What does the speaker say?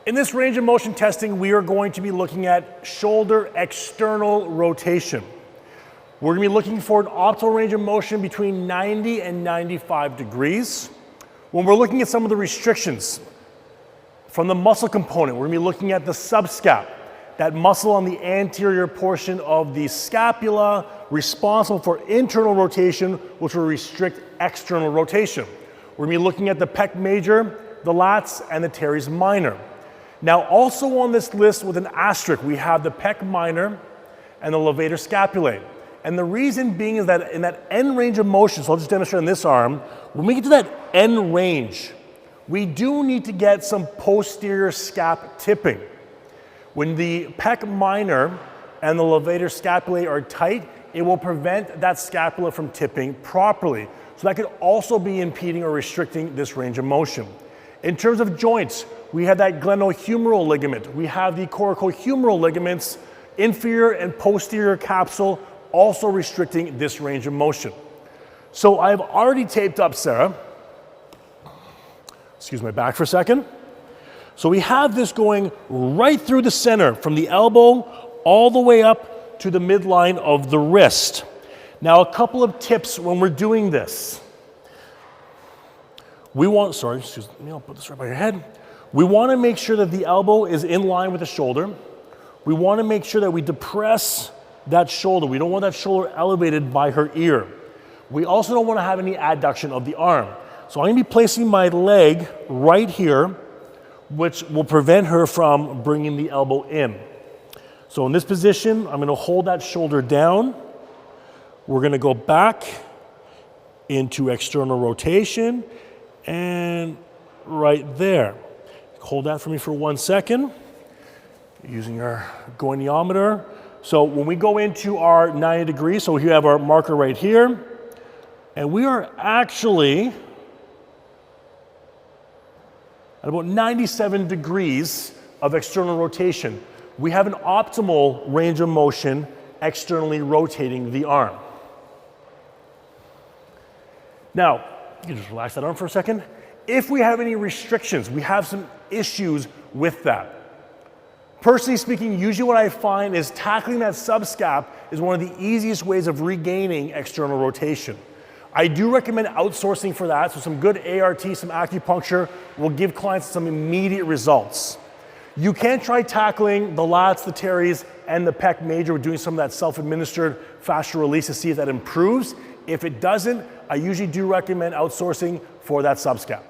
In this range of motion testing, we are going to be looking at shoulder external rotation. We're going to be looking for an optimal range of motion between 90 and 95 degrees. When we're looking at some of the restrictions from the muscle component, we're going to be looking at the subscap, that muscle on the anterior portion of the scapula responsible for internal rotation, which will restrict external rotation. We're going to be looking at the pec major, the lats, and the teres minor. Now, also on this list with an asterisk, we have the pec minor and the levator scapulae. And the reason being is that in that end range of motion, so I'll just demonstrate on this arm, when we get to that end range, we do need to get some posterior scap tipping. When the pec minor and the levator scapulae are tight, it will prevent that scapula from tipping properly. So that could also be impeding or restricting this range of motion. In terms of joints, we have that glenohumeral ligament. We have the coracohumeral ligaments, inferior and posterior capsule, also restricting this range of motion. So I've already taped up Sarah. Excuse my back for a second. So we have this going right through the center, from the elbow all the way up to the midline of the wrist. Now, a couple of tips when we're doing this. I'll put this right by your head. We want to make sure that the elbow is in line with the shoulder. We want to make sure that we depress that shoulder. We don't want that shoulder elevated by her ear. We also don't want to have any adduction of the arm. So I'm going to be placing my leg right here, which will prevent her from bringing the elbow in. So in this position, I'm going to hold that shoulder down. We're going to go back into external rotation and right there. Hold that for me for 1 second, using our goniometer. So when we go into our 90 degrees, so you have our marker right here, and we are actually at about 97 degrees of external rotation. We have an optimal range of motion externally rotating the arm. Now, you can just relax that arm for a second. If we have any restrictions, we have some issues with that. Personally speaking, usually what I find is tackling that subscap is one of the easiest ways of regaining external rotation. I do recommend outsourcing for that, so some good ART, some acupuncture will give clients some immediate results. You can try tackling the lats, the teres, and the pec major. We're doing some of that self-administered fascial release to see if that improves. If it doesn't, I usually do recommend outsourcing for that subscap.